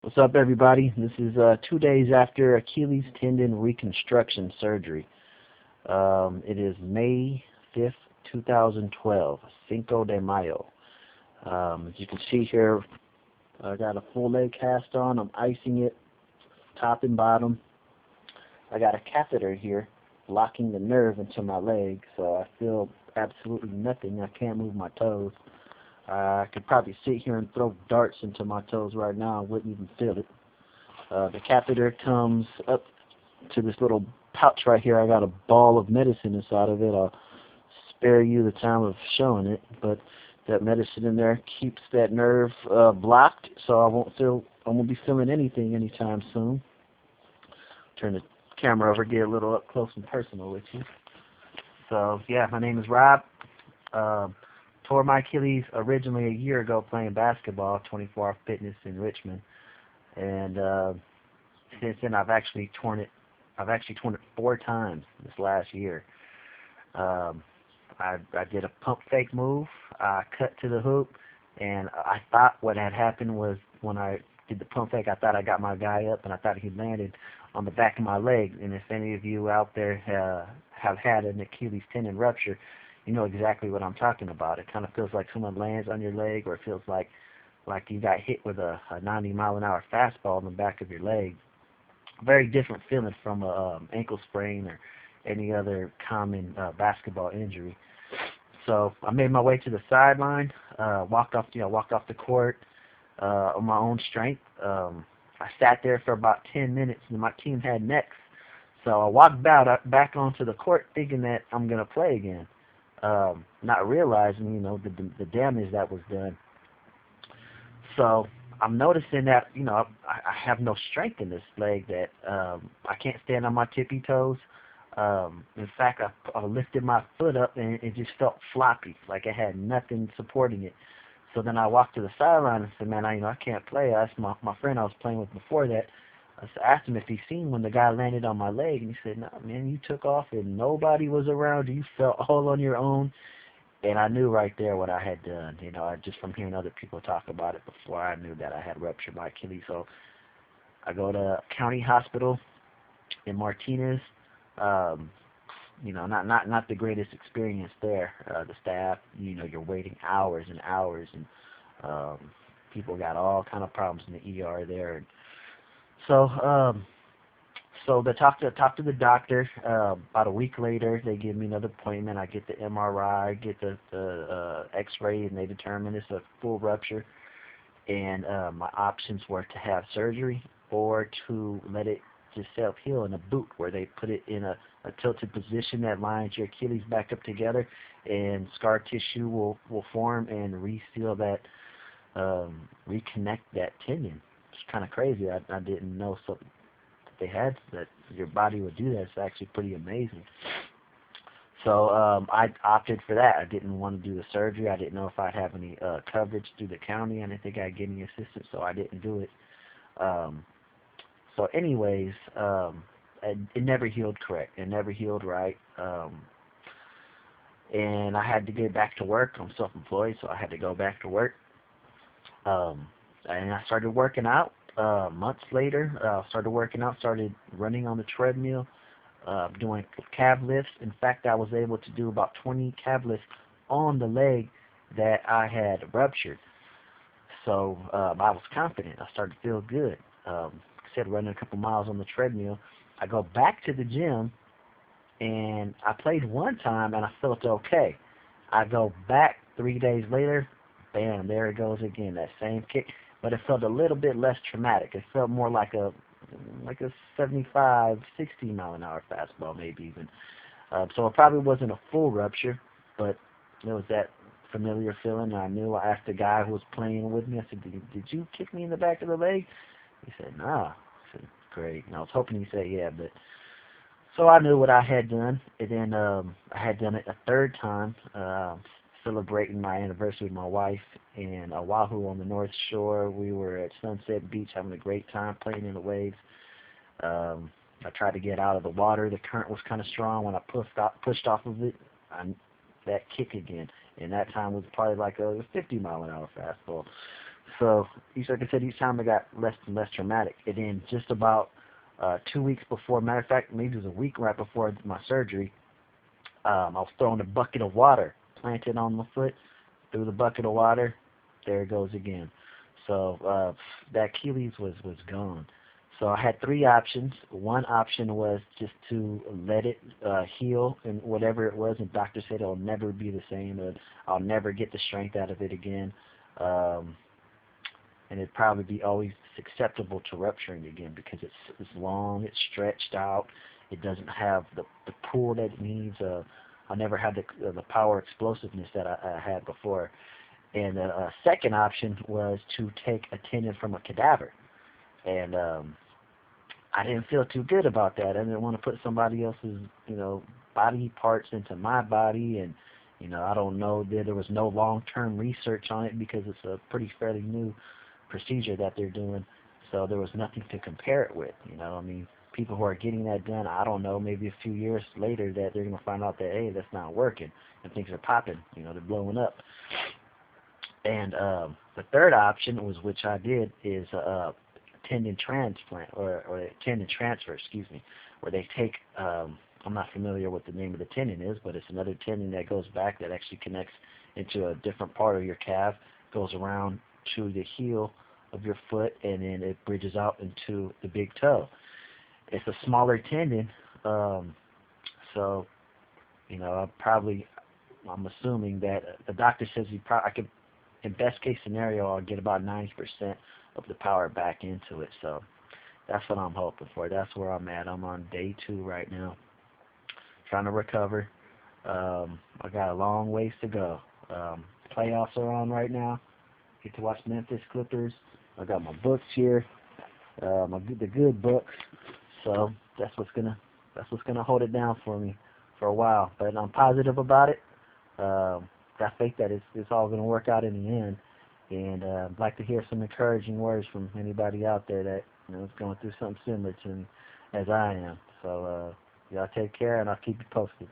What's up, everybody? This is 2 days after Achilles tendon reconstruction surgery. It is May 5th, 2012, Cinco de Mayo. As you can see here, I got a full leg cast on. I'm icing it, top and bottom. I got a catheter here blocking the nerve into my leg, so I feel absolutely nothing. I can't move my toes. I could probably sit here and throw darts into my toes right now and wouldn't even feel it. The catheter comes up to this little pouch right here. I got a ball of medicine inside of it. I'll spare you the time of showing it, but that medicine in there keeps that nerve blocked, so I won't be feeling anything anytime soon. Turn the camera over, get a little up close and personal with you. So yeah, my name is Rob. Tore my Achilles originally a year ago playing basketball, 24-hour fitness in Richmond, and since then I've actually torn it. I've actually torn it 4 times this last year. I did a pump fake move. I cut to the hoop, and I thought what had happened was when I did the pump fake, I thought I got my guy up, and I thought he landed on the back of my leg. And if any of you out there have had an Achilles tendon rupture, you know exactly what I'm talking about. It kind of feels like someone lands on your leg, or it feels like you got hit with a 90-mile-an-hour fastball in the back of your leg. Very different feeling from a ankle sprain or any other common basketball injury. So I made my way to the sideline, walked off the court on my own strength. I sat there for about 10 minutes, and my team had next. So I walked back onto the court thinking that I'm going to play again. Not realizing, the damage that was done. So I'm noticing that, I have no strength in this leg, that I can't stand on my tippy toes. In fact, I lifted my foot up and it just felt floppy, like it had nothing supporting it. So then I walked to the sideline and said, man, I can't play. I asked my friend I was playing with before that. I asked him if he seen when the guy landed on my leg, and he said, no, man, you took off and nobody was around. You felt all on your own. And I knew right there what I had done. Just from hearing other people talk about it before, I knew that I had ruptured my Achilles. So I go to county hospital in Martinez. Not the greatest experience there. The staff, you're waiting hours and hours, and people got all kind of problems in the ER there. And so they talk to the doctor. About a week later, they give me another appointment. I get the MRI, get the X-ray, and they determine it's a full rupture. And my options were to have surgery or to let it just self-heal in a boot, where they put it in a tilted position that lines your Achilles back up together, and scar tissue will form and reseal that, reconnect that tendon. It's kind of crazy. I didn't know they had that your body would do that. It's actually pretty amazing. So I opted for that. I didn't want to do the surgery. I didn't know if I'd have any coverage through the county. I didn't think I'd get any assistance, so I didn't do it. So anyways, it never healed correct. It never healed right. And I had to get back to work. I'm self-employed, so I had to go back to work. And I started working out. Months later, started working out, started running on the treadmill, doing calf lifts. In fact, I was able to do about 20 calf lifts on the leg that I had ruptured. So I was confident. I started to feel good. Said running a couple miles on the treadmill. I go back to the gym, and I played one time, and I felt okay. I go back 3 days later, bam, there it goes again, that same kick. But it felt a little bit less traumatic. It felt more like a 75, 60 mile an hour fastball, maybe even. So it probably wasn't a full rupture, but it was that familiar feeling. I knew. I asked the guy who was playing with me, I said, did you kick me in the back of the leg? He said, nah. I said, great. And I was hoping he said, yeah, but so I knew what I had done. And then I had done it a third time, celebrating my anniversary with my wife in Oahu on the North Shore. We were at Sunset Beach having a great time playing in the waves. I tried to get out of the water. The current was kind of strong. When I pushed off of it, that kick again. And that time was probably like a 50-mile-an-hour fastball. So like I said, each time it got less and less traumatic. And then just about 2 weeks before, matter of fact, maybe it was a week right before my surgery, I was throwing a bucket of water, planted on my foot, threw the bucket of water, there it goes again. So that Achilles was gone. So I had three options. One option was just to let it heal and whatever it was, and doctor said it'll never be the same, or I'll never get the strength out of it again. Um, and it'd probably be always susceptible to rupturing again because it's long, it's stretched out, it doesn't have the pull that it needs. I never had the power explosiveness that I had before. And the second option was to take a tendon from a cadaver, and I didn't feel too good about that. I didn't want to put somebody else's body parts into my body, and I don't know, there was no long-term research on it because it's a pretty fairly new procedure that they're doing, so there was nothing to compare it with. I mean, people who are getting that done, I don't know, maybe a few years later that they're going to find out that, hey, that's not working, and things are popping, they're blowing up. And the third option was, which I did, is tendon transplant, or tendon transfer, excuse me, where they take, I'm not familiar what the name of the tendon is, but it's another tendon that goes back that actually connects into a different part of your calf, goes around to the heel of your foot, and then it bridges out into the big toe. It's a smaller tendon, so I'm assuming that the doctor says I could, in best case scenario, I'll get about 90% of the power back into it. So that's what I'm hoping for. That's where I'm at. I'm on day 2 right now, trying to recover. I got a long ways to go. Playoffs are on right now. Get to watch Memphis Clippers. I got my books here, the good books. So that's what's gonna hold it down for me for a while. But I'm positive about it. Got faith that it's all gonna work out in the end. And I'd like to hear some encouraging words from anybody out there that is going through something similar to as I am. So y'all take care, and I'll keep you posted.